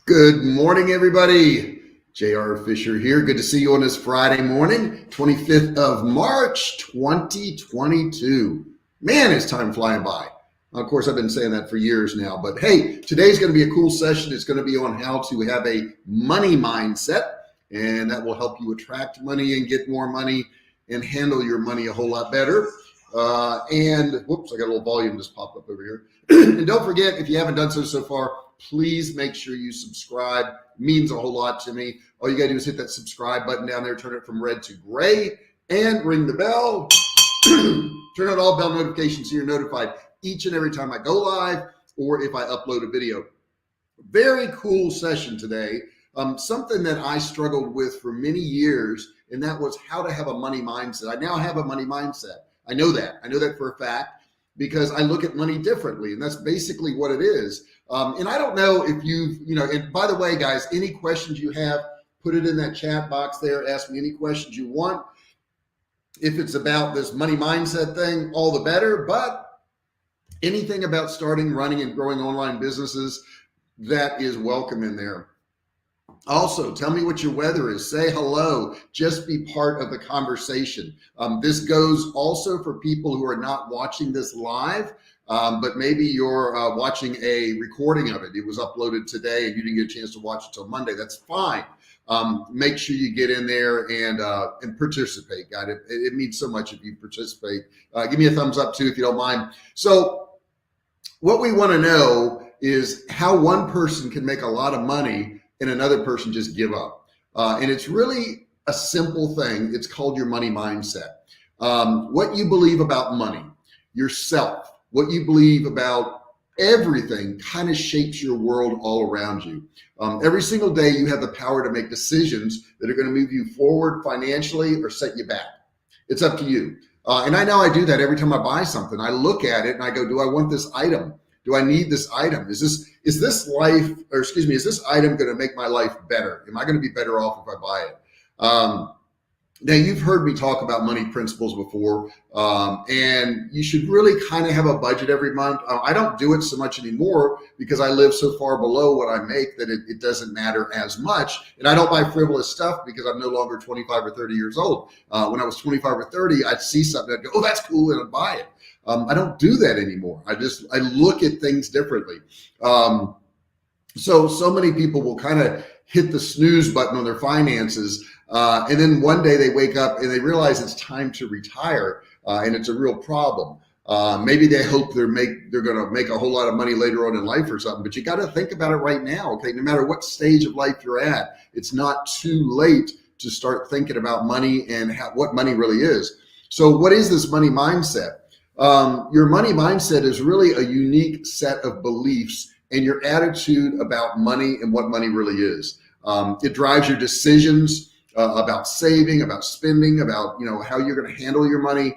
Good morning, everybody. J.R. Fisher here. Good to see you on this Friday morning, 25th of March, 2022. Man, is time flying by. Of course, I've been saying that for years now, but hey, today's going to be a cool session. It's going to be on how to have a money mindset, and that will help you attract money and get more money and handle your money a whole lot better. And whoops, I got a little volume just popped up over here. And don't forget, if you haven't done so far, please make sure you subscribe. It means a whole lot to me. All you gotta do is hit that subscribe button down there, turn it from red to gray, and ring the bell. Turn on all bell notifications so you're notified each and every time I go live or if I upload a video. Very cool session today. Something that I struggled with for many years, and that was how to have a money mindset. I now have a money mindset. I know that for a fact because I look at money differently, and that's basically what it is. And I don't know if and by the way, guys, any questions you have, put it in that chat box there. Ask me any questions you want. If it's about this money mindset thing, all the better, but anything about starting, running, and growing online businesses, that is welcome in there. Also, tell me what your weather is. Say hello. Just be part of the conversation. This goes also for people who are not watching this live, but maybe you're watching a recording of it. It was uploaded today and you didn't get a chance to watch it till Monday. That's fine. Make sure you get in there and participate, guys. It means so much if you participate. Give me a thumbs up too if you don't mind. So what we want to know is how one person can make a lot of money and another person just give up. And it's really a simple thing. It's called your money mindset. What you believe about money, yourself, what you believe about everything kind of shapes your world all around you. Every single day you have the power to make decisions that are going to move you forward financially or set you back. It's up to you. And I know I do that every time I buy something. I look at it and I go, do I want this item? Do I need this item? Is this item going to make my life better? Am I going to be better off if I buy it? Now, you've heard me talk about money principles before, and you should really kind of have a budget every month. I don't do it so much anymore because I live so far below what I make that it doesn't matter as much. And I don't buy frivolous stuff because I'm no longer 25 or 30 years old. When I was 25 or 30, I'd see something, I'd go, oh, that's cool, and I'd buy it. I don't do that anymore. I look at things differently. So many people will kind of hit the snooze button on their finances. And then one day they wake up and they realize it's time to retire. And it's a real problem. Maybe they hope they're going to make a whole lot of money later on in life or something, but you got to think about it right now. Okay. No matter what stage of life you're at, it's not too late to start thinking about money and what money really is. So what is this money mindset? Your money mindset is really a unique set of beliefs and your attitude about money and what money really is. It drives your decisions about saving, about spending, about how you're going to handle your money.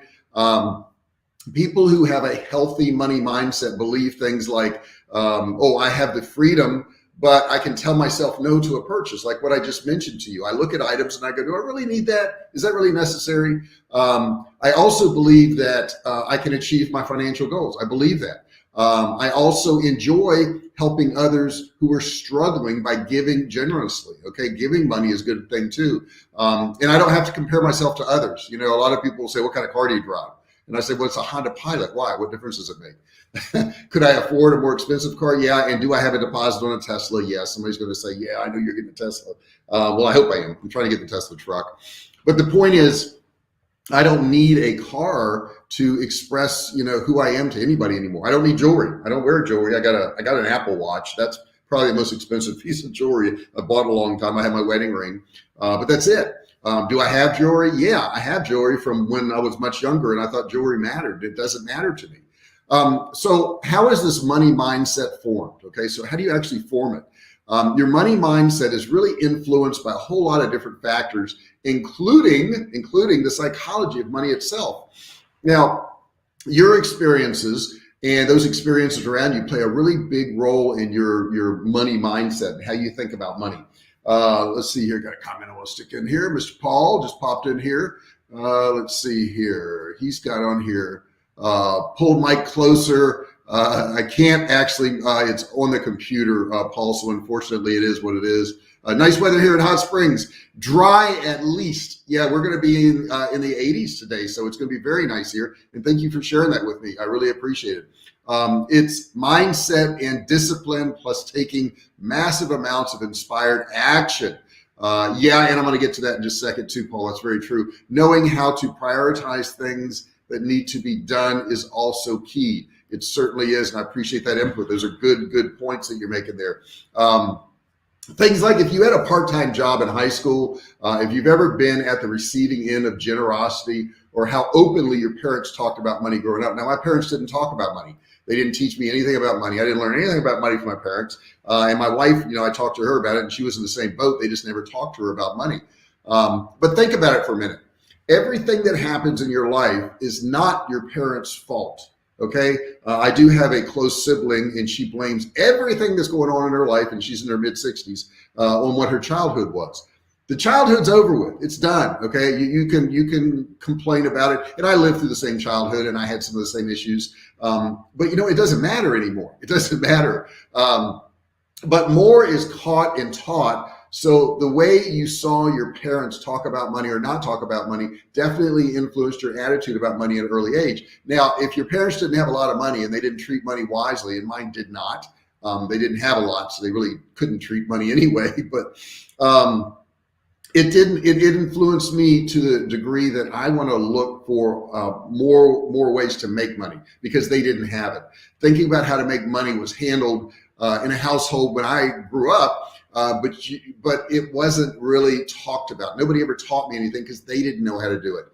People who have a healthy money mindset believe things like, oh, I have the freedom, but I can tell myself no to a purchase, like what I just mentioned to you. I look at items and I go, do I really need that? Is that really necessary? I also believe that I can achieve my financial goals. I believe that. I also enjoy helping others who are struggling by giving generously. Okay, giving money is a good thing too. And I don't have to compare myself to others. A lot of people will say, what kind of car do you drive? And I say, well, it's a Honda Pilot. Why? What difference does it make? Could I afford a more expensive car? Yeah. And do I have a deposit on a Tesla? Yes. Somebody's going to say, yeah, I know you're getting a Tesla. Well, I hope I am. I'm trying to get the Tesla truck. But the point is, I don't need a car to express, who I am to anybody anymore. I don't need jewelry. I don't wear jewelry. I got an Apple Watch. That's probably the most expensive piece of jewelry I bought in a long time. I have my wedding ring, but that's it. Do I have jewelry? Yeah, I have jewelry from when I was much younger and I thought jewelry mattered. It doesn't matter to me. So how is this money mindset formed? Okay, so how do you actually form it? Your money mindset is really influenced by a whole lot of different factors, including the psychology of money itself. Now, your experiences and those experiences around you play a really big role in your money mindset and how you think about money. Let's see here. Got a comment I want to stick in here. Mr. Paul just popped in here. Let's see here. He's got on here. Pulled Mike closer. I can't actually, it's on the computer, Paul, so unfortunately it is what it is. Nice weather here in Hot Springs. Dry at least. Yeah, we're going to be in the 80s today, so it's going to be very nice here. And thank you for sharing that with me. I really appreciate it. It's mindset and discipline plus taking massive amounts of inspired action. Yeah, and I'm going to get to that in just a second too, Paul. That's very true. Knowing how to prioritize things that need to be done is also key. It certainly is, and I appreciate that input. Those are good points that you're making there. Things like if you had a part-time job in high school, if you've ever been at the receiving end of generosity, or how openly your parents talked about money growing up. Now, my parents didn't talk about money. They didn't teach me anything about money. I didn't learn anything about money from my parents. And my wife, I talked to her about it, and she was in the same boat. They just never talked to her about money. But think about it for a minute. Everything that happens in your life is not your parents' fault. Okay. I do have a close sibling, and she blames everything that's going on in her life, and she's in her mid-60s, on what her childhood was. The childhood's over with. It's done. Okay. You can complain about it. And I lived through the same childhood, and I had some of the same issues. But it doesn't matter anymore. It doesn't matter. But more is caught and taught. So the way you saw your parents talk about money or not talk about money definitely influenced your attitude about money at an early age. Now, if your parents didn't have a lot of money and they didn't treat money wisely, and mine did not, they didn't have a lot, so they really couldn't treat money anyway. But it influenced me to the degree that I want to look for more ways to make money because they didn't have it. Thinking about how to make money was handled in a household when I grew up. But it wasn't really talked about. Nobody ever taught me anything because they didn't know how to do it.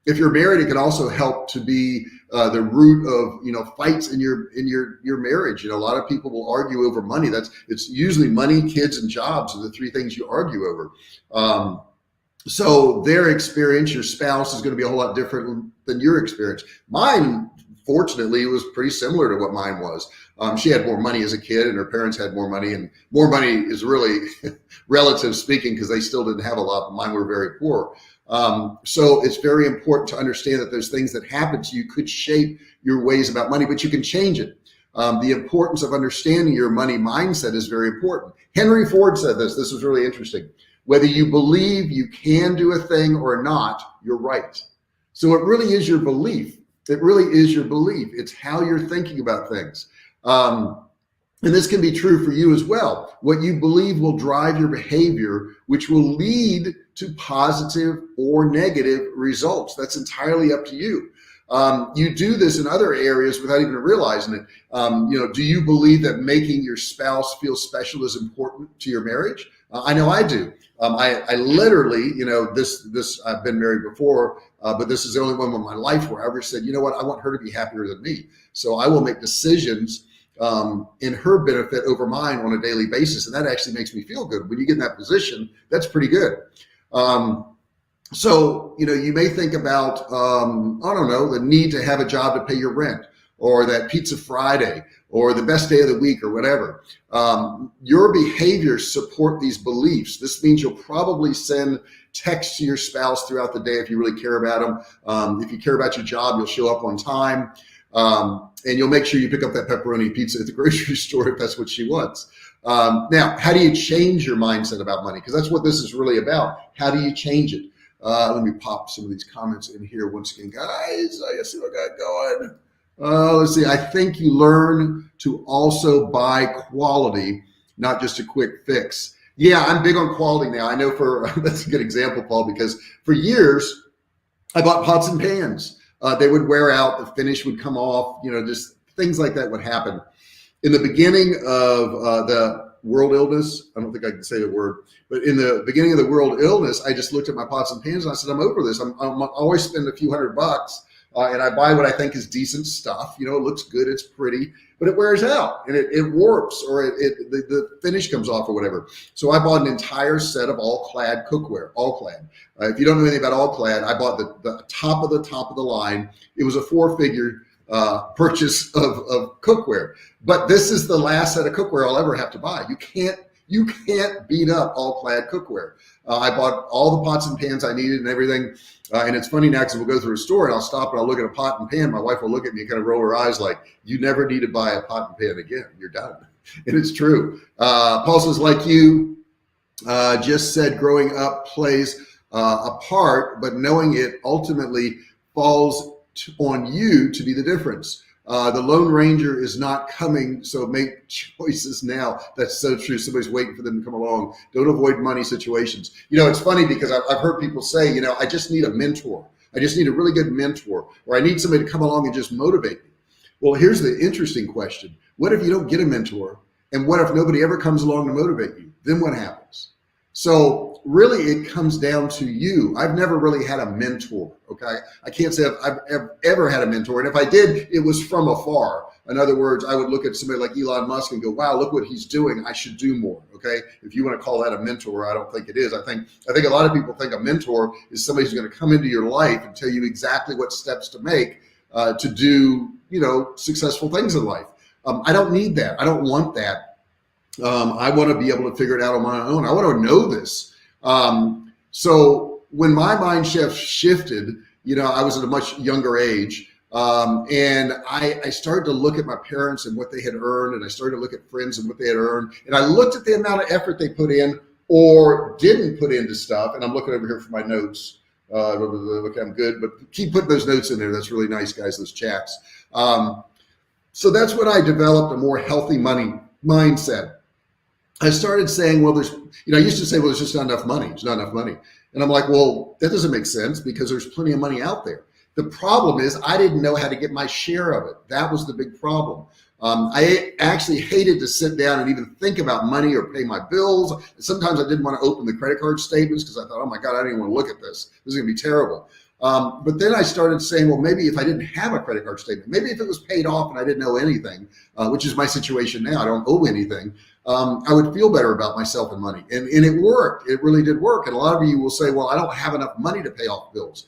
If you're married, it can also help to be the root of fights in your marriage. A lot of people will argue over money. It's usually money, kids, and jobs are the three things you argue over. So their experience, your spouse, is going to be a whole lot different than your experience. Mine, fortunately, was pretty similar to what mine was. She had more money as a kid, and her parents had more money, and more money is really relative speaking because they still didn't have a lot, but mine were very poor. So it's very important to understand that those things that happen to you could shape your ways about money, but you can change it. The importance of understanding your money mindset is very important. Henry Ford said this. This was really interesting. Whether you believe you can do a thing or not, you're right. So it really is your belief. It really is your belief. It's how you're thinking about things. And this can be true for you as well. What you believe will drive your behavior, which will lead to positive or negative results. That's entirely up to you. You do this in other areas without even realizing it. Do you believe that making your spouse feel special is important to your marriage? I know I do. I literally, this I've been married before, but this is the only one in my life where I ever said, you know what, I want her to be happier than me. So I will make decisions in her benefit over mine on a daily basis. And that actually makes me feel good. When you get in that position, that's pretty good. So, you may think about, the need to have a job to pay your rent, or that pizza Friday, or the best day of the week, or whatever. Your behaviors support these beliefs. This means you'll probably send texts to your spouse throughout the day if you really care about them. If you care about your job, you'll show up on time. And you'll make sure you pick up that pepperoni pizza at the grocery store if that's what she wants. Now, how do you change your mindset about money? Because that's what this is really about. How do you change it? Let me pop some of these comments in here once again, guys. I see what I got going. Let's see. I think you learn to also buy quality, not just a quick fix. Yeah, I'm big on quality now. I know that's a good example, Paul, because for years I bought pots and pans. They would wear out, the finish would come off, just things like that would happen. In the beginning of the world illness, I don't think I can say the word, but in the beginning of the world illness, I just looked at my pots and pans and I said, I'm over this. I'm always spend a few $100 and I buy what I think is decent stuff. It looks good, it's pretty, but it wears out and it warps, or the finish comes off or whatever. So I bought an entire set of all-clad cookware, all-clad. If you don't know anything about all-clad, I bought the top of the line. It was a 4-figure purchase of cookware, but this is the last set of cookware I'll ever have to buy. You can't beat up all-clad cookware. I bought all the pots and pans I needed and everything. And it's funny now because we'll go through a store and I'll stop and I'll look at a pot and pan. My wife will look at me and kind of roll her eyes like, you never need to buy a pot and pan again. You're done. And it's true. Paul says, like you just said, growing up plays a part, but knowing it ultimately falls on you to be the difference. The Lone Ranger is not coming, so make choices now. That's so true. Somebody's waiting for them to come along. Don't avoid money situations. It's funny because I've heard people say, I just need a mentor. I just need a really good mentor, or I need somebody to come along and just motivate me. Well, here's the interesting question. What if you don't get a mentor? And what if nobody ever comes along to motivate you? Then what happens? So really it comes down to you. I've never really had a mentor, okay? I can't say I've ever had a mentor. And if I did, it was from afar. In other words, I would look at somebody like Elon Musk and go, wow, look what he's doing. I should do more, okay? If you want to call that a mentor, I don't think it is. I think a lot of people think a mentor is somebody who's going to come into your life and tell you exactly what steps to make to do, successful things in life. I don't need that. I don't want that. I want to be able to figure it out on my own. I want to know this. So when my mind shifted, I was at a much younger age. And I started to look at my parents and what they had earned. And I started to look at friends and what they had earned. And I looked at the amount of effort they put in or didn't put into stuff. And I'm looking over here for my notes. Okay, I'm good, but keep putting those notes in there. That's really nice, guys, those chats. So that's when I developed a more healthy money mindset. I started saying, well, I used to say, well, there's just not enough money. There's not enough money. And I'm like, well, that doesn't make sense because there's plenty of money out there. The problem is I didn't know how to get my share of it. That was the big problem. I actually hated to sit down and even think about money or pay my bills. Sometimes I didn't want to open the credit card statements because I thought, oh my God, I don't even want to look at this. This is going to be terrible. But then I started saying, well, maybe if I didn't have a credit card statement, maybe if it was paid off and I didn't owe anything, which is my situation now, I don't owe anything, I would feel better about myself and money. And it worked. It really did work. And a lot of you will say, well, I don't have enough money to pay off bills.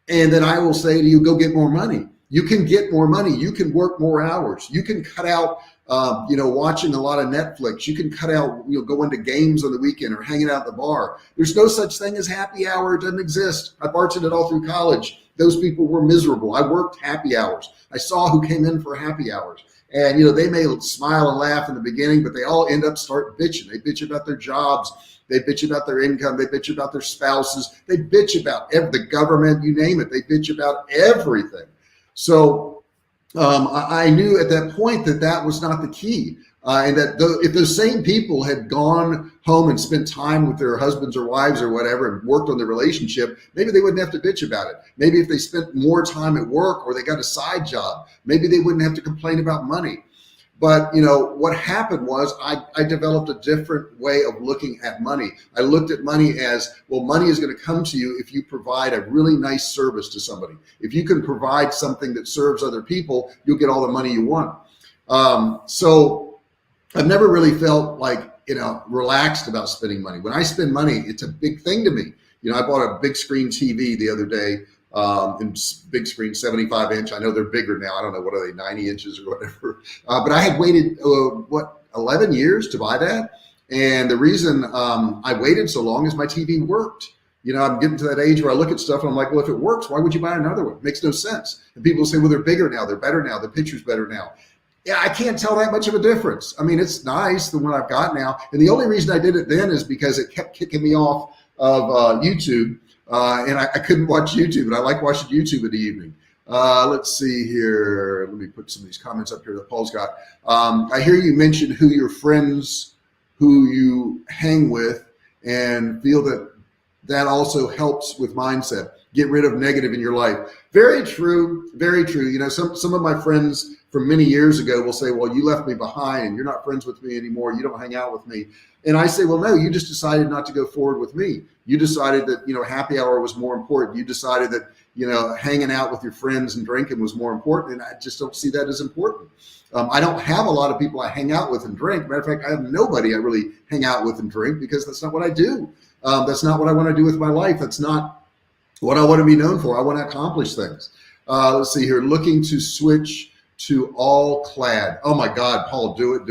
And then I will say to you, go get more money. You can get more money. You can work more hours. You can cut out, watching a lot of Netflix. You can cut out, going to games on the weekend or hanging out at the bar. There's no such thing as happy hour. It doesn't exist. I bartended all through college. Those people were miserable. I worked happy hours. I saw who came in for happy hours. And, they may smile and laugh in the beginning, but they all end up start bitching. They bitch about their jobs. They bitch about their income. They bitch about their spouses. They bitch about the government, you name it. They bitch about everything. So I knew at that point that was not the key. And that if those same people had gone home and spent time with their husbands or wives or whatever and worked on their relationship, maybe they wouldn't have to bitch about it. Maybe if they spent more time at work or they got a side job, maybe they wouldn't have to complain about money. But, what happened was I developed a different way of looking at money. I looked at money as, well, money is going to come to you if you provide a really nice service to somebody. If you can provide something that serves other people, you'll get all the money you want. So I've never really felt like, relaxed about spending money. When I spend money, it's a big thing to me. I bought a big screen TV the other day. And big screen, 75 inch. I know they're bigger now. I don't know, what are they, 90 inches or whatever. But I had waited, 11 years to buy that. And the reason I waited so long is my TV worked. I'm getting to that age where I look at stuff and I'm like, well, if it works, why would you buy another one? It makes no sense. And people say, well, they're bigger now. They're better now. The picture's better now. Yeah, I can't tell that much of a difference. I mean, it's nice, the one I've got now. And the only reason I did it then is because it kept kicking me off of YouTube. And I couldn't watch YouTube, but I like watching YouTube in the evening. Let's see here. Let me put some of these comments up here that Paul's got. I hear you mention who your friends, who you hang with, and feel that also helps with mindset. Get rid of negative in your life. Very true. Very true. Some of my friends from many years ago will say, well, you left me behind and you're not friends with me anymore. You don't hang out with me. And I say, well, no, you just decided not to go forward with me. You decided that, happy hour was more important. You decided that, hanging out with your friends and drinking was more important. And I just don't see that as important. I don't have a lot of people I hang out with and drink. Matter of fact, I have nobody I really hang out with and drink because that's not what I do. That's not what I want to do with my life. That's not what I want to be known for. I want to accomplish things. Let's see here. Looking to switch to all clad. Oh my God, Paul, do it.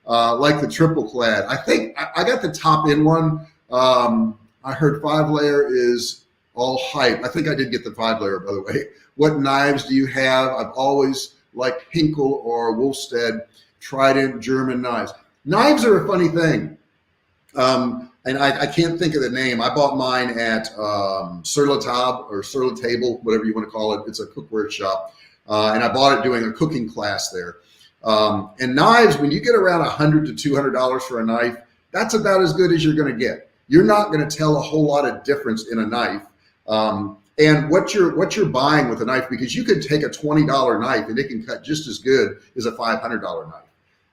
Like the triple clad. I think I got the top end one. I heard 5-layer is all hype. I think I did get the 5-layer, by the way. What knives do you have? I've always liked Hinkle or Wolfstead Trident German knives. Knives are a funny thing. And I can't think of the name. I bought mine at Sur La Table or Sur La Table, whatever you want to call it. It's a cookware shop. And I bought it doing a cooking class there. And knives, when you get around $100 to $200 for a knife, that's about as good as you're going to get. You're not going to tell a whole lot of difference in a knife. And what you're buying with a knife, because you could take a $20 knife and it can cut just as good as a $500 knife.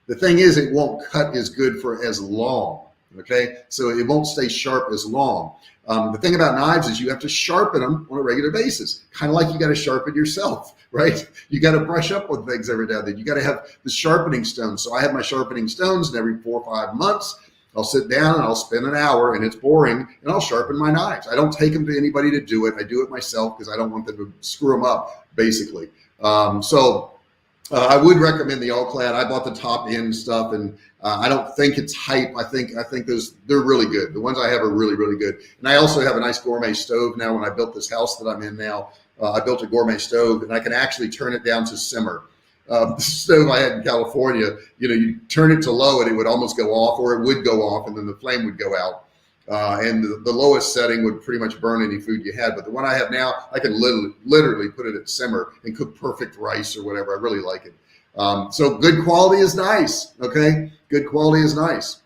The thing is, it won't cut as good for as long. Okay, so it won't stay sharp as long. The thing about knives is you have to sharpen them on a regular basis, kind of like you got to sharpen yourself, right? You got to brush up with things every now and then. You got to have the sharpening stones. So I have my sharpening stones, and every 4 or 5 months, I'll sit down and I'll spend an hour, and it's boring, and I'll sharpen my knives. I don't take them to anybody to do it. I do it myself because I don't want them to screw them up, basically. I would recommend the All-Clad. I bought the top end stuff, and I don't think it's hype. I think they're really good. The ones I have are really, really good. And I also have a nice gourmet stove now. When I built this house that I'm in now, I built a gourmet stove, and I can actually turn it down to simmer. The stove I had in California, you turn it to low and it would almost go off, or it would go off, and then the flame would go out. And the lowest setting would pretty much burn any food you had. But the one I have now, I can literally put it at simmer and cook perfect rice or whatever. I really like it. So good quality is nice. Okay. Good quality is nice.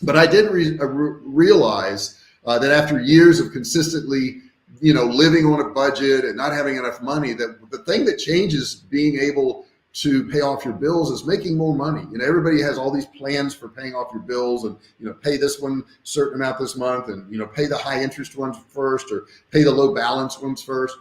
But I did realize that after years of consistently, living on a budget and not having enough money, that the thing that changes being able to pay off your bills is making more money. Everybody has all these plans for paying off your bills, and pay this one certain amount this month, and pay the high interest ones first, or pay the low balance ones first.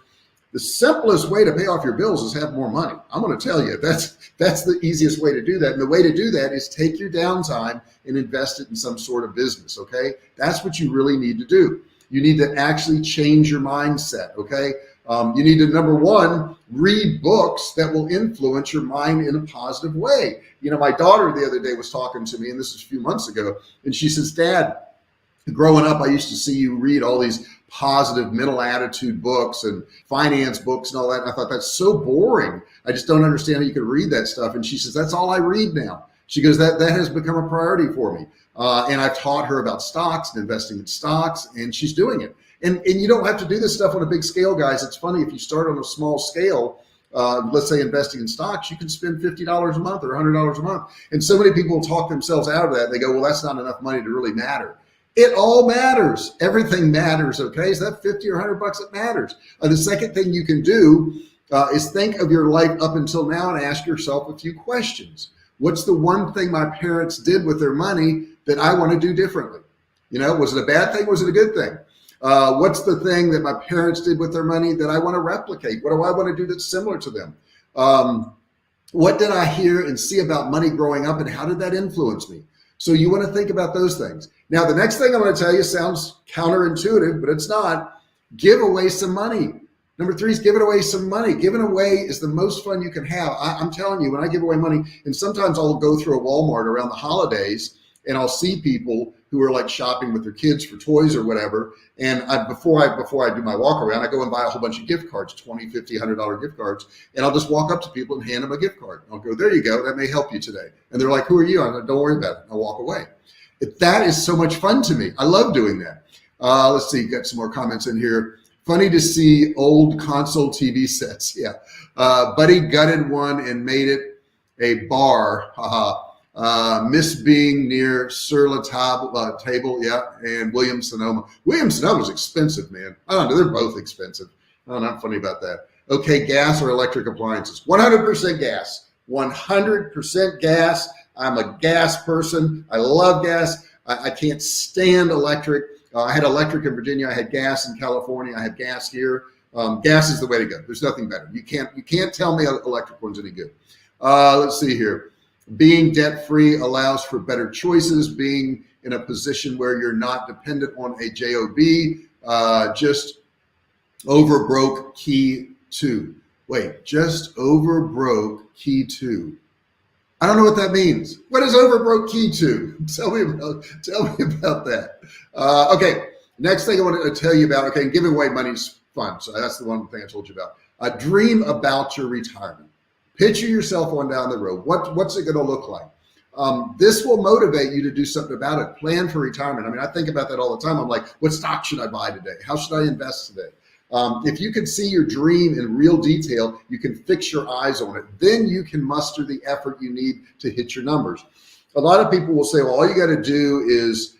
The simplest way to pay off your bills is have more money. I'm going to tell you that's the easiest way to do that. And the way to do that is take your downtime and invest it in some sort of business. Okay, that's what you really need to do. You need to actually change your mindset. Okay. You need to, number one, read books that will influence your mind in a positive way. My daughter the other day was talking to me, and this is a few months ago, and she says, Dad, growing up, I used to see you read all these positive mental attitude books and finance books and all that. And I thought, that's so boring. I just don't understand how you could read that stuff. And she says, that's all I read now. She goes, that has become a priority for me. And I've taught her about stocks and investing in stocks, and she's doing it. And you don't have to do this stuff on a big scale, guys. It's funny, if you start on a small scale, let's say investing in stocks, you can spend $50 a month or $100 a month. And so many people talk themselves out of that. They go, well, that's not enough money to really matter. It all matters. Everything matters. Okay. So that 50 or $100, it matters. The second thing you can do is think of your life up until now and ask yourself a few questions. What's the one thing my parents did with their money that I want to do differently? Was it a bad thing? Was it a good thing? What's the thing that my parents did with their money that I want to replicate? What do I want to do that's similar to them? What did I hear and see about money growing up, and how did that influence me? So you want to think about those things. Now, the next thing I'm going to tell you sounds counterintuitive, but it's not. Give away some money. Number 3 is giving away some money. Giving away is the most fun you can have. I'm telling you, when I give away money, and sometimes I'll go through a Walmart around the holidays, and I'll see people who are like shopping with their kids for toys or whatever. And before I do my walk around, I go and buy a whole bunch of gift cards, $20, $50, $100 gift cards. And I'll just walk up to people and hand them a gift card. I'll go, there you go. That may help you today. And they're like, who are you? I'm like, don't worry about it. I'll walk away. That is so much fun to me. I love doing that. Let's see, got some more comments in here. Funny to see old console TV sets. Yeah. Buddy gutted one and made it a bar. Haha. Miss being near Sur La Table, yeah, and Williams-Sonoma. Williams-Sonoma is expensive, man. I don't know, they're both expensive. I'm not funny about that. Okay, gas or electric appliances? 100% gas. 100% gas. I'm a gas person. I love gas. I can't stand electric. I had electric in Virginia. I had gas in California. I have gas here. Gas is the way to go. There's nothing better. You can't tell me electric one's any good. Let's see here. Being debt-free allows for better choices. Being in a position where you're not dependent on a job. Just over broke key 2. Wait, just over broke key 2. I don't know what that means. What is overbroke key to? Tell me about that. Okay, next thing I want to tell you about, okay, giving away money is fun. So that's the one thing I told you about. Dream about your retirement. Picture yourself on down the road. What's it going to look like? This will motivate you to do something about it. Plan for retirement. I mean, I think about that all the time. I'm like, what stock should I buy today? How should I invest today? If you can see your dream in real detail, you can fix your eyes on it. Then you can muster the effort you need to hit your numbers. A lot of people will say, well, all you got to do is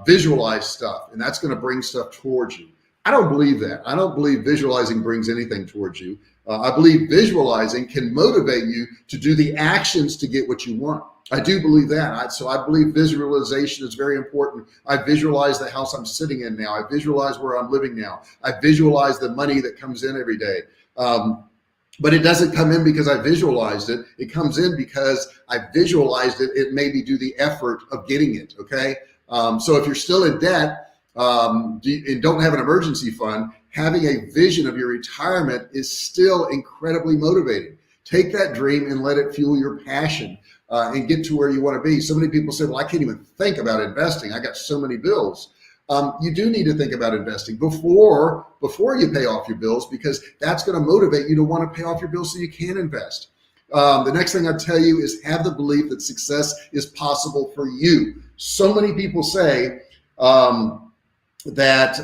visualize stuff, and that's going to bring stuff towards you. I don't believe that. I don't believe visualizing brings anything towards you. I believe visualizing can motivate you to do the actions to get what you want. I do believe that. So I believe visualization is very important. I visualize the house I'm sitting in now. I visualize where I'm living now. I visualize the money that comes in every day. But it doesn't come in because I visualized it. It comes in because I visualized it. It made me do the effort of getting it. Okay. So if you're still in debt and don't have an emergency fund, having a vision of your retirement is still incredibly motivating. Take that dream and let it fuel your passion. And get to where you want to be. So many people say, well, I can't even think about investing. I got so many bills. You do need to think about investing before you pay off your bills, because that's going to motivate you to want to pay off your bills so you can invest. The next thing I tell you is have the belief that success is possible for you. So many people say that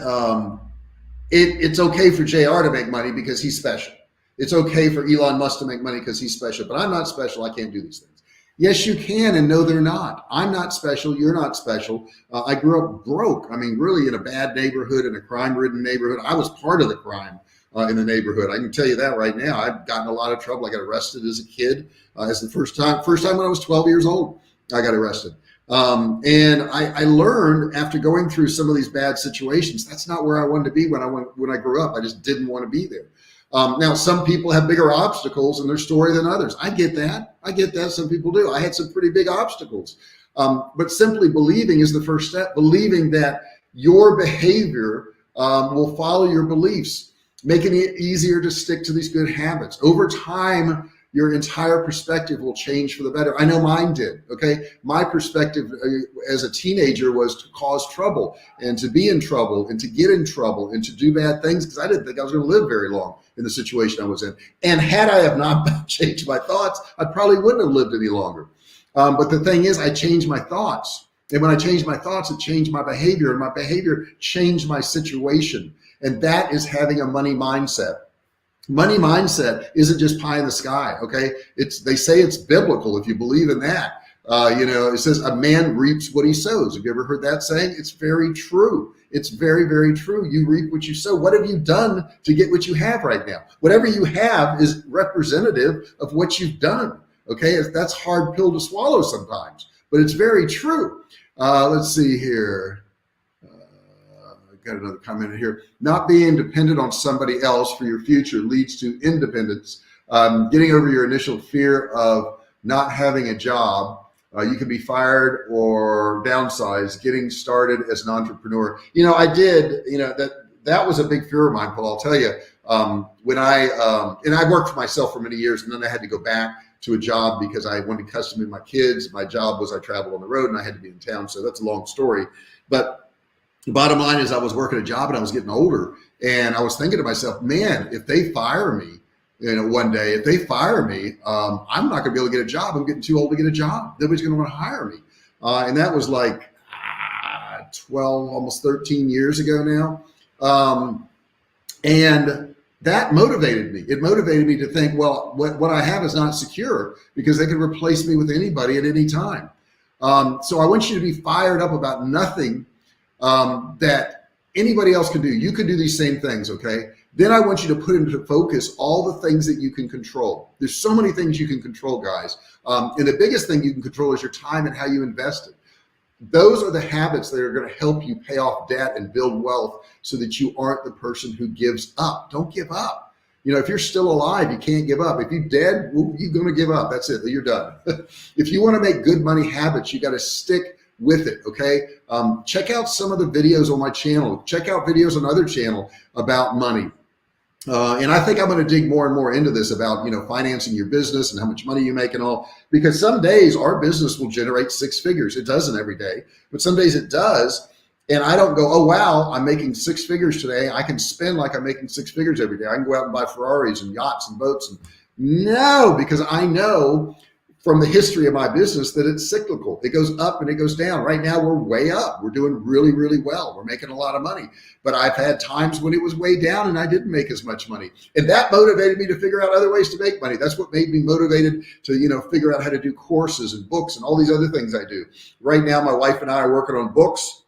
it's okay for JR to make money because he's special. It's okay for Elon Musk to make money because he's special, but I'm not special. I can't do these things. Yes, you can, and no, they're not. I'm not special. You're not special. I grew up broke. I mean, really in a bad neighborhood, in a crime-ridden neighborhood. I was part of the crime in the neighborhood. I can tell you that right now. I've gotten a lot of trouble. I got arrested as a kid. As the first time when I was 12 years old, I got arrested. And I learned after going through some of these bad situations, that's not where I wanted to be when I grew up. I just didn't want to be there. Now, some people have bigger obstacles in their story than others. I get that. Some people do. I had some pretty big obstacles. But simply believing is the first step. Believing that your behavior will follow your beliefs, making it easier to stick to these good habits. Over time, your entire perspective will change for the better. I know mine did, okay? My perspective as a teenager was to cause trouble and to be in trouble and to get in trouble and to do bad things because I didn't think I was going to live very long in the situation I was in. And had I have not changed my thoughts, I probably wouldn't have lived any longer. But the thing is, I changed my thoughts. And when I changed my thoughts, it changed my behavior, and my behavior changed my situation. And that is having a money mindset. Money mindset isn't just pie in the sky, okay? They say it's biblical if you believe in that. It says a man reaps what he sows. Have you ever heard that saying? It's very true. It's very, very true. You reap what you sow. What have you done to get what you have right now? Whatever you have is representative of what you've done, okay? That's a hard pill to swallow sometimes, but it's very true. Let's see here. Got another comment here. Not being dependent on somebody else for your future leads to independence. Getting over your initial fear of not having a job. You can be fired or downsized. Getting started as an entrepreneur. I did. That was a big fear of mine, Paul. I'll tell you. When I worked for myself for many years, and then I had to go back to a job because I wanted custody of my kids. My job was I traveled on the road and I had to be in town. So that's a long story, but the bottom line is I was working a job and I was getting older, and I was thinking to myself, man, if they fire me, one day, if they fire me, I'm not going to be able to get a job. I'm getting too old to get a job. Nobody's going to want to hire me. And that was like 12, almost 13 years ago now. And that motivated me. It motivated me to think, well, what I have is not secure because they can replace me with anybody at any time. So I want you to be fired up about nothing that anybody else can do. You can do these same things, okay? Then I want you to put into focus all the things that you can control. There's so many things you can control, guys. And the biggest thing you can control is your time and how you invest it. Those are the habits that are going to help you pay off debt and build wealth so that you aren't the person who gives up. Don't give up. If you're still alive, you can't give up. If you're dead, well, you're going to give up. That's it. You're done. If you want to make good money habits, you got to stick with it, okay? Check out some of the videos on my channel. Check out videos on other channel about money. And I think I'm going to dig more and more into this about, financing your business and how much money you make and all, because some days our business will generate six figures. It doesn't every day, but some days it does. And I don't go, oh, wow, I'm making six figures today. I can spend like I'm making six figures every day. I can go out and buy Ferraris and yachts and boats. And no, because I know from the history of my business that it's cyclical. It goes up and it goes down. Right now, we're way up. We're doing really, really well. We're making a lot of money. But I've had times when it was way down and I didn't make as much money. And that motivated me to figure out other ways to make money. That's what made me motivated to, figure out how to do courses and books and all these other things I do. Right now, my wife and I are working on books.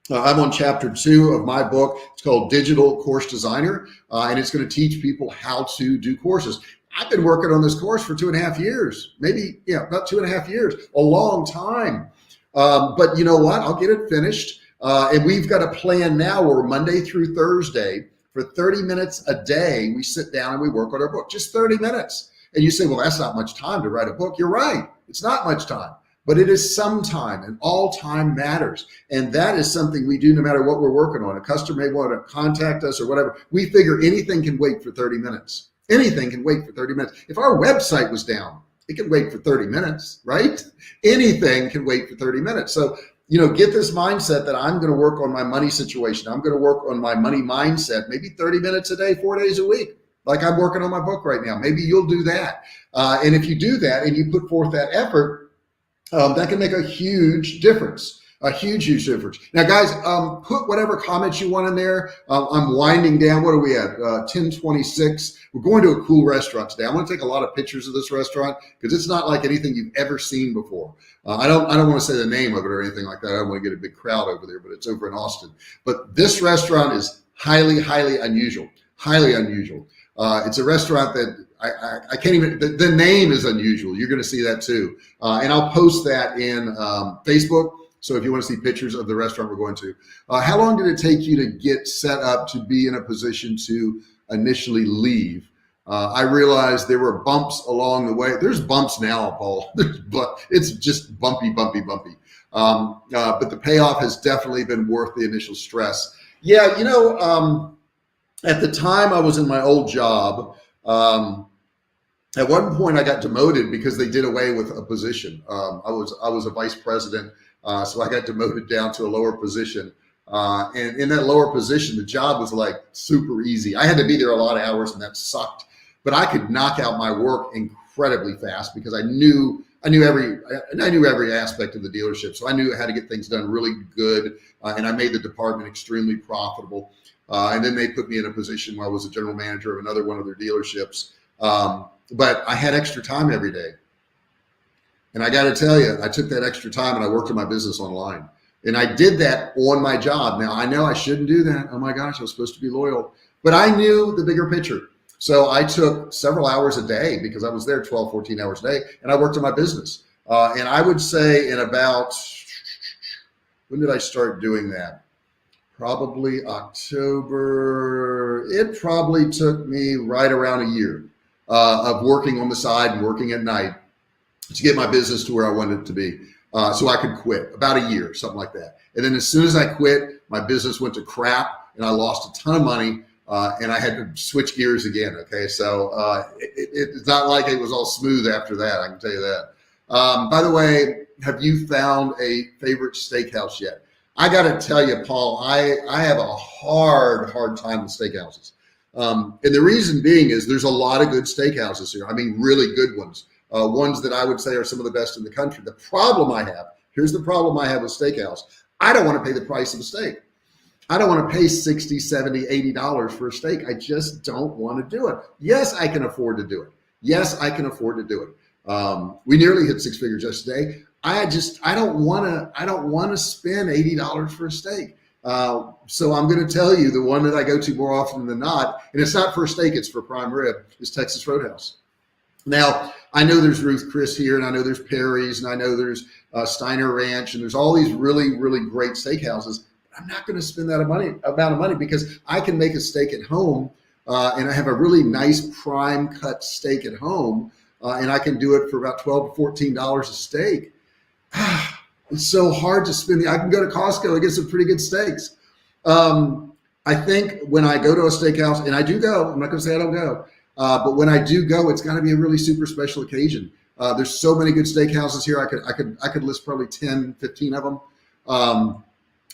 I'm on chapter 2 of my book. It's called Digital Course Designer, and it's going to teach people how to do courses. I've been working on this course for 2.5 years, maybe, about 2.5 years, a long time. But you know what? I'll get it finished. And we've got a plan now where Monday through Thursday for 30 minutes a day, we sit down and we work on our book, just 30 minutes. And you say, well, that's not much time to write a book. You're right. It's not much time. But it is some time, and all time matters. And that is something we do no matter what we're working on. A customer may want to contact us or whatever. We figure anything can wait for 30 minutes. Anything can wait for 30 minutes. If our website was down, it can wait for 30 minutes, right? Anything can wait for 30 minutes. So, get this mindset that I'm going to work on my money situation. I'm going to work on my money mindset, maybe 30 minutes a day, 4 days a week. Like I'm working on my book right now. Maybe you'll do that. And if you do that and you put forth that effort, that can make a huge difference, a huge difference. Now, guys, put whatever comments you want in there. I'm winding down. What are we at? 10:26. We're going to a cool restaurant today. I'm going to take a lot of pictures of this restaurant because it's not like anything you've ever seen before. I don't want to say the name of it or anything like that. I don't want to get a big crowd over there, but it's over in Austin. But this restaurant is highly, highly unusual. Highly unusual. It's a restaurant that I can't even, the name is unusual. You're going to see that too. And I'll post that in Facebook. So if you want to see pictures of the restaurant we're going to. How long did it take you to get set up to be in a position to initially leave? I realized there were bumps along the way. There's bumps now, Paul. It's just bumpy. But the payoff has definitely been worth the initial stress. Yeah, at the time I was in my old job, at one point I got demoted because they did away with a position. I was a vice president, so I got demoted down to a lower position. And in that lower position, the job was like super easy. I had to be there a lot of hours and that sucked, but I could knock out my work incredibly fast because I knew every aspect of the dealership. So I knew how to get things done really good. And I made the department extremely profitable. And then they put me in a position where I was a general manager of another one of their dealerships. But I had extra time every day. And I got to tell you, I took that extra time and I worked on my business online. And I did that on my job. Now, I know I shouldn't do that. Oh my gosh, I was supposed to be loyal. But I knew the bigger picture. So I took several hours a day because I was there 12, 14 hours a day. And I worked on my business. And I would say in about, when did I start doing that? Probably October. It probably took me right around a year of working on the side and working at night to get my business to where I wanted it to be. So I could quit, about a year, something like that. And then as soon as I quit, my business went to crap and I lost a ton of money and I had to switch gears again. Okay. So it's not like it was all smooth after that. I can tell you that. By the way, have you found a favorite steakhouse yet? I got to tell you, Paul, I have a hard time with steakhouses. And the reason being is there's a lot of good steakhouses here. I mean, really good ones. Ones that I would say are some of the best in the country. Here's the problem I have with steakhouse. I don't want to pay the price of a steak. I don't want to pay $60, $70, $80 for a steak. I just don't want to do it. Yes, I can afford to do it. We nearly hit six figures yesterday. I don't want to spend $80 for a steak. So I'm going to tell you the one that I go to more often than not, and it's not for a steak, it's for prime rib, is Texas Roadhouse. Now, I know there's Ruth Chris here, and I know there's Perry's, and I know there's Steiner Ranch, and there's all these really, really great steakhouses. I'm not going to spend that amount of money because I can make a steak at home, and I have a really nice prime cut steak at home, and I can do it for about $12 to $14 a steak. It's so hard to spend. I can go to Costco and get some pretty good steaks. I think when I go to a steakhouse, and I do go, I'm not going to say I don't go, but when I do go, it's got to be a really super special occasion. There's so many good steakhouses here. I could list probably 10, 15 of them.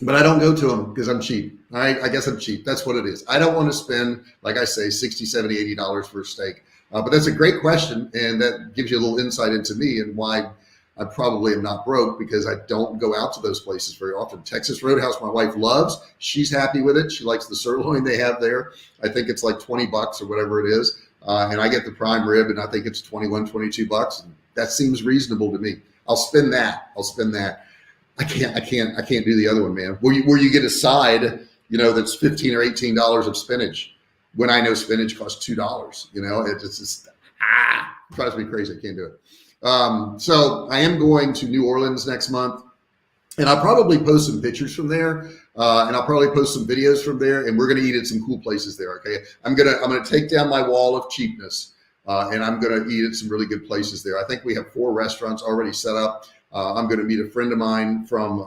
But I don't go to them because I'm cheap. I guess I'm cheap. That's what it is. I don't want to spend, like I say, $60, $70, $80 for a steak. But that's a great question. And that gives you a little insight into me and why I probably am not broke, because I don't go out to those places very often. Texas Roadhouse, my wife loves. She's happy with it. She likes the sirloin they have there. I think it's like $20 or whatever it is. And I get the prime rib, and I think it's $21, $22. And that seems reasonable to me. I'll spend that. I can't do the other one, man. Where you get a side, that's $15 or $18 of spinach, when I know spinach costs $2. It's just drives me crazy. I can't do it. So I am going to New Orleans next month, and I'll probably post some pictures from there, and I'll probably post some videos from there, and we're going to eat at some cool places there. Okay, I'm gonna take down my wall of cheapness, and I'm going to eat at some really good places there. I think we have 4 restaurants already set up. I'm going to meet a friend of mine from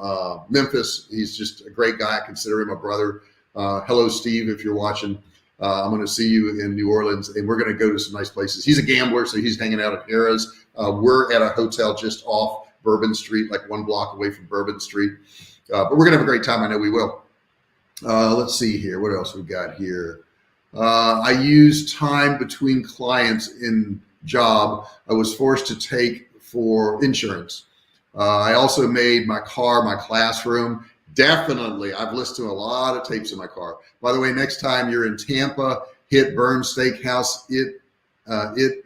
Memphis. He's just a great guy. I consider him a brother. Hello, Steve, if you're watching. I'm going to see you in New Orleans, and we're going to go to some nice places. He's a gambler, so he's hanging out at Harrah's. We're at a hotel just off Bourbon Street, like 1 block away from Bourbon Street. But we're going to have a great time. I know we will. Let's see here. What else we got here? I use time between clients in job I was forced to take for insurance. I also made my car my classroom. Definitely. I've listened to a lot of tapes in my car. By the way, next time you're in Tampa, hit Burns Steakhouse. It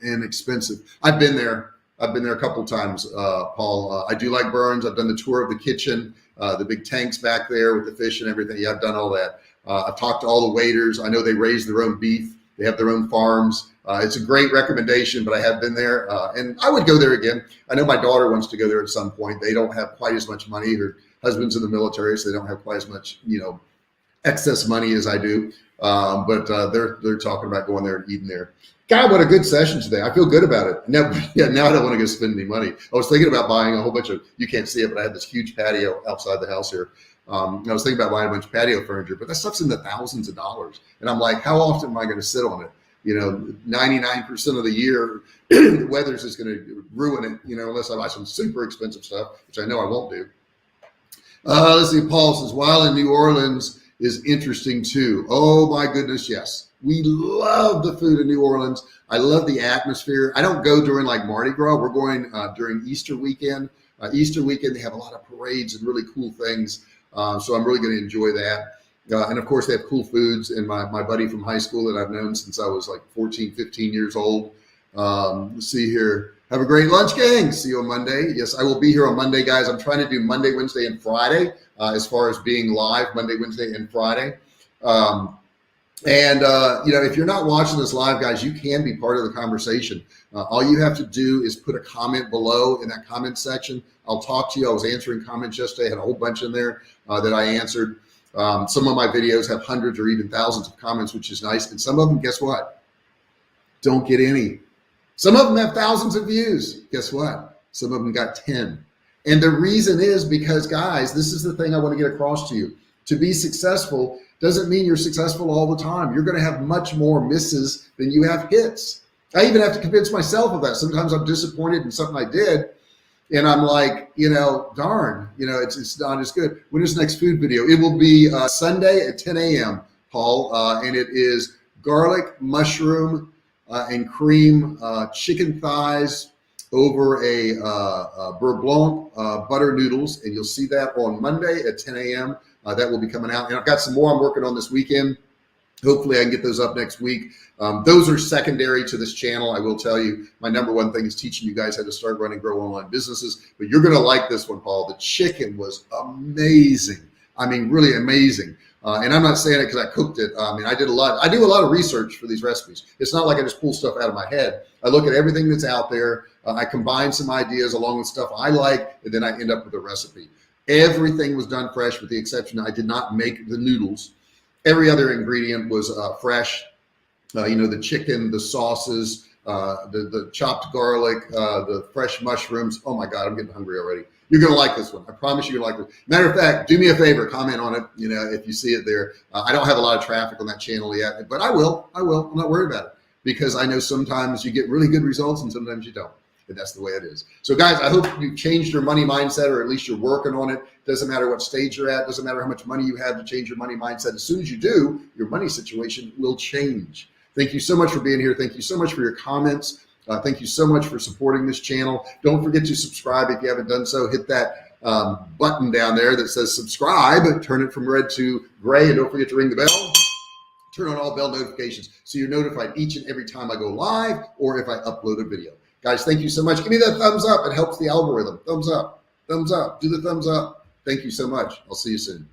inexpensive. I've been there a couple times, Paul. I do like Burns. I've done the tour of the kitchen, the big tanks back there with the fish and everything. Yeah, I've done all that. I've talked to all the waiters. I know they raise their own beef. They have their own farms. It's a great recommendation, but I have been there, and I would go there again. I know my daughter wants to go there at some point. They don't have quite as much money. Her husband's in the military, so they don't have quite as much, excess money as I do. But they're talking about going there and eating there. God, what a good session today. I feel good about it. Now I don't want to go spend any money. I was thinking about buying a whole bunch of, you can't see it, but I have this huge patio outside the house here. I was thinking about buying a bunch of patio furniture, but that stuff's in the thousands of dollars. And I'm like, how often am I going to sit on it? 99% of the year, the weather's just going to ruin it, unless I buy some super expensive stuff, which I know I won't do. Let's see, Paul says, while in New Orleans is interesting too. Oh my goodness, yes. We love the food in New Orleans. I love the atmosphere. I don't go during like Mardi Gras. We're going during Easter weekend. Easter weekend, they have a lot of parades and really cool things. So I'm really going to enjoy that. And of course, they have cool foods. And my buddy from high school that I've known since I was like 14, 15 years old. Let's see here. Have a great lunch, gang. See you on Monday. Yes, I will be here on Monday, guys. I'm trying to do Monday, Wednesday, and Friday as far as being live Monday, Wednesday, and Friday. If you're not watching this live, guys, you can be part of the conversation. All you have to do is put a comment below in that comment section. I'll talk to you. I was answering comments yesterday. I had a whole bunch in there that I answered. Some of my videos have hundreds or even thousands of comments, which is nice. And some of them, guess what? Don't get any. Some of them have thousands of views. Guess what? Some of them got 10. And the reason is because, guys, this is the thing I want to get across to you. To be successful doesn't mean you're successful all the time. You're going to have much more misses than you have hits. I even have to convince myself of that. Sometimes I'm disappointed in something I did, and I'm like, darn, it's not as good. When is the next food video? It will be Sunday at 10 a.m., Paul, and it is garlic, mushroom, and cream chicken thighs over a beurre blanc butter noodles, and you'll see that on Monday at 10 a.m. That will be coming out. And I've got some more I'm working on this weekend. Hopefully I can get those up next week. Those are secondary to this channel. I will tell you, my number one thing is teaching you guys how to start, run, and grow online businesses. But you're going to like this one, Paul. The chicken was amazing. I mean, really amazing. And I'm not saying it because I cooked it. I do a lot of research for these recipes. It's not like I just pull stuff out of my head. I look at everything that's out there. I combine some ideas along with stuff I like, and then I end up with a recipe. Everything was done fresh with the exception I did not make the noodles. Every other ingredient was fresh. The chicken, the sauces, the chopped garlic, the fresh mushrooms. Oh my God, I'm getting hungry already. You're going to like this one. I promise you're going to like this. Matter of fact, do me a favor, comment on it. If you see it there. I don't have a lot of traffic on that channel yet, but I will. I'm not worried about it because I know sometimes you get really good results and sometimes you don't. And that's the way it is. So guys, I hope you've changed your money mindset, or at least you're working on it. Doesn't matter what stage you're at. Doesn't matter how much money you have to change your money mindset. As soon as you do, your money situation will change. Thank you so much for being here. Thank you so much for your comments. Thank you so much for supporting this channel. Don't forget to subscribe if you haven't done so. Hit that button down there that says subscribe. Turn it from red to gray, and don't forget to ring the bell. Turn on all bell notifications so you're notified each and every time I go live or if I upload a video. Guys, thank you so much. Give me that thumbs up. It helps the algorithm. Thumbs up. Thumbs up. Do the thumbs up. Thank you so much. I'll see you soon.